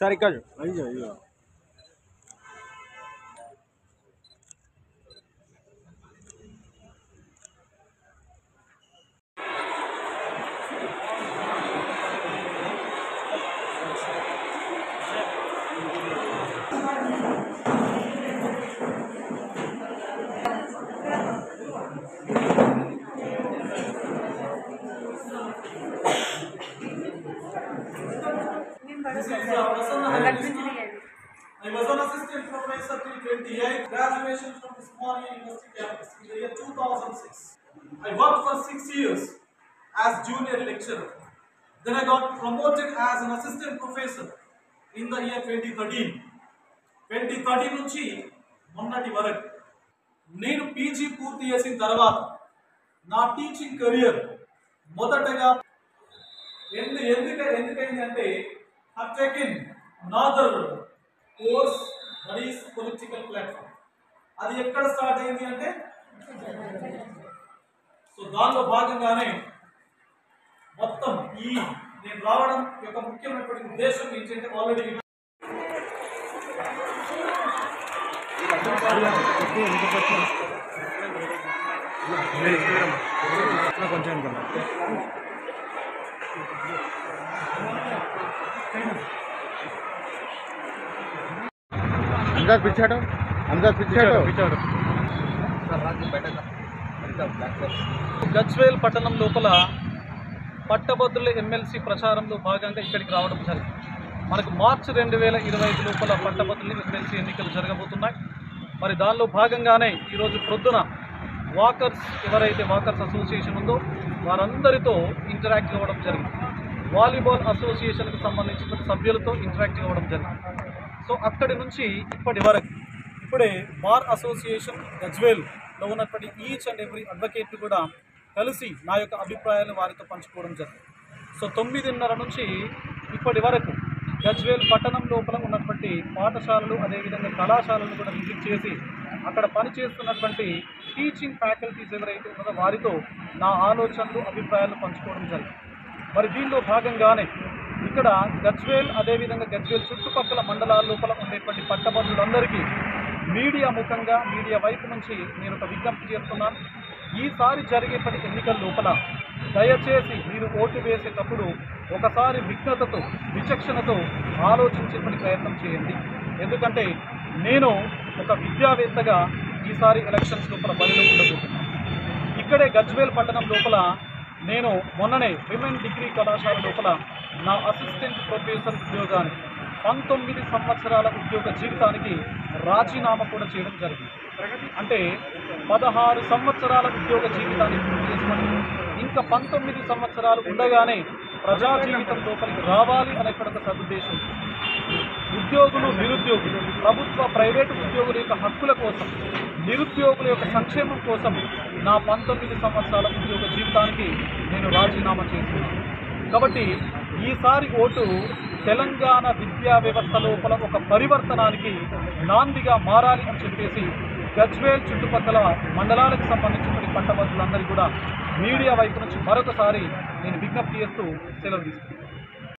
Sir एक I was an assistant professor till 28, graduation from Osmania University campus in the year 2006. I worked for 6 years as junior lecturer. Then I got promoted as an assistant professor in the year 2013. 2013 నుంచి మొన్నటి వరకు నేను PG పూర్తి చేసిన తర్వాత నా teaching career మొదటగా ఎందుకైందంటే I've taken another course that is political platform. అది ఎక్కడ స్టార్ట్ అయింది అంటే సో దానిలో భాగంగానే మొత్తం ఈ నేను రావడం యొక్క ముఖ్యమైనటువంటి ఉద్దేశం ఏంటంటే ఆల్రెడీ కొంచెం పిచ్చాడు గజ్వేల్ పట్టణం లోపల పట్టభద్రుల ఎమ్మెల్సీ ప్రచారంలో భాగంగా ఇక్కడికి రావడం జరిగింది. మనకు మార్చి 2025 లోపల పట్టభద్రుల ఎమ్మెల్సీ ఎన్నికలు జరగబోతున్నాయి. మరి దానిలో భాగంగానే ఈరోజు ప్రొద్దున వాకర్స్ ఎవరైతే వాకర్స్ అసోసియేషన్ ఉందో వారందరితో ఇంటరాక్ట్ అవ్వడం జరిగింది. వాలీబాల్ అసోసియేషన్కి సంబంధించిన సభ్యులతో ఇంటరాక్ట్ అవ్వడం జరిగింది. సో అక్కడి నుంచి ఇప్పటి వరకు ఇప్పుడే బార్ అసోసియేషన్ గజ్వేల్లో ఉన్నటువంటి ఈచ్ అండ్ ఎవ్రీ అడ్వకేట్ కూడా కలిసి నా యొక్క అభిప్రాయాలను వారితో పంచుకోవడం జరిగింది. సో 9:30 నుంచి ఇప్పటి వరకు గజ్వేల్ పట్టణం లోపల ఉన్నటువంటి పాఠశాలలు అదేవిధంగా కళాశాలను కూడా విజిట్ చేసి అక్కడ పనిచేస్తున్నటువంటి టీచింగ్ ఫ్యాకల్టీస్ ఎవరైతే ఉన్నారో వారితో నా ఆలోచనలు అభిప్రాయాలు పంచుకోవడం జరిగింది. మరి దీనిలో భాగంగానే ఇక్కడ గజ్వేల్ అదేవిధంగా గజ్వేల్ చుట్టుపక్కల మండలాల లోపల ఉండేటువంటి పట్టభద్రులందరికీ మీడియా ముఖంగా మీడియా వైపు నుంచి నేను ఒక విజ్ఞప్తి చేస్తున్నాను. ఈసారి జరిగేపటి ఎన్నికల లోపల దయచేసి మీరు ఓటు వేసేటప్పుడు ఒకసారి విఘ్నతతో విచక్షణతో ఆలోచించేపటి ప్రయత్నం చేయండి. ఎందుకంటే నేను ఒక విద్యావేత్తగా ఈసారి ఎలక్షన్స్ లోపల బరిలో ఉండబోతున్నాను. ఇక్కడే గజ్వేల్ పట్టణం లోపల నేను మొన్ననే విమెన్ డిగ్రీ కళాశాల లోపల నా అసిస్టెంట్ ప్రొఫెసర్ ఉద్యోగానికి 19 సంవత్సరాల ఉద్యోగ జీవితానికి రాజీనామా కూడా చేయడం జరిగింది. అంటే 16 సంవత్సరాల ఉద్యోగ జీవితాన్ని పూర్తి చేసుకొని ఇంకా 19 సంవత్సరాలు ఉండగానే ప్రజా జీవితం లోపలికి రావాలి అనేటువంటి ఒక సదుద్దేశం. ఉద్యోగులు నిరుద్యోగులు ప్రభుత్వ ప్రైవేటు ఉద్యోగుల యొక్క హక్కుల కోసం నిరుద్యోగుల యొక్క సంక్షేమం కోసం నా 19 సంవత్సరాల ఉద్యోగ జీవితానికి నేను రాజీనామా చేస్తున్నాను. కాబట్టి ఈసారి ఓటు తెలంగాణ విద్యా వ్యవస్థ లోపల ఒక పరివర్తనానికి నాందిగా మారాలి అని చెప్పేసి గజ్వేల్ చుట్టుపక్కల మండలాలకు సంబంధించిన పట్టభద్రులందరికీ కూడా మీడియా వైపు నుంచి మరొకసారి నేను విజ్ఞప్తి చేస్తూ సెలవు తీసుకుంటాను.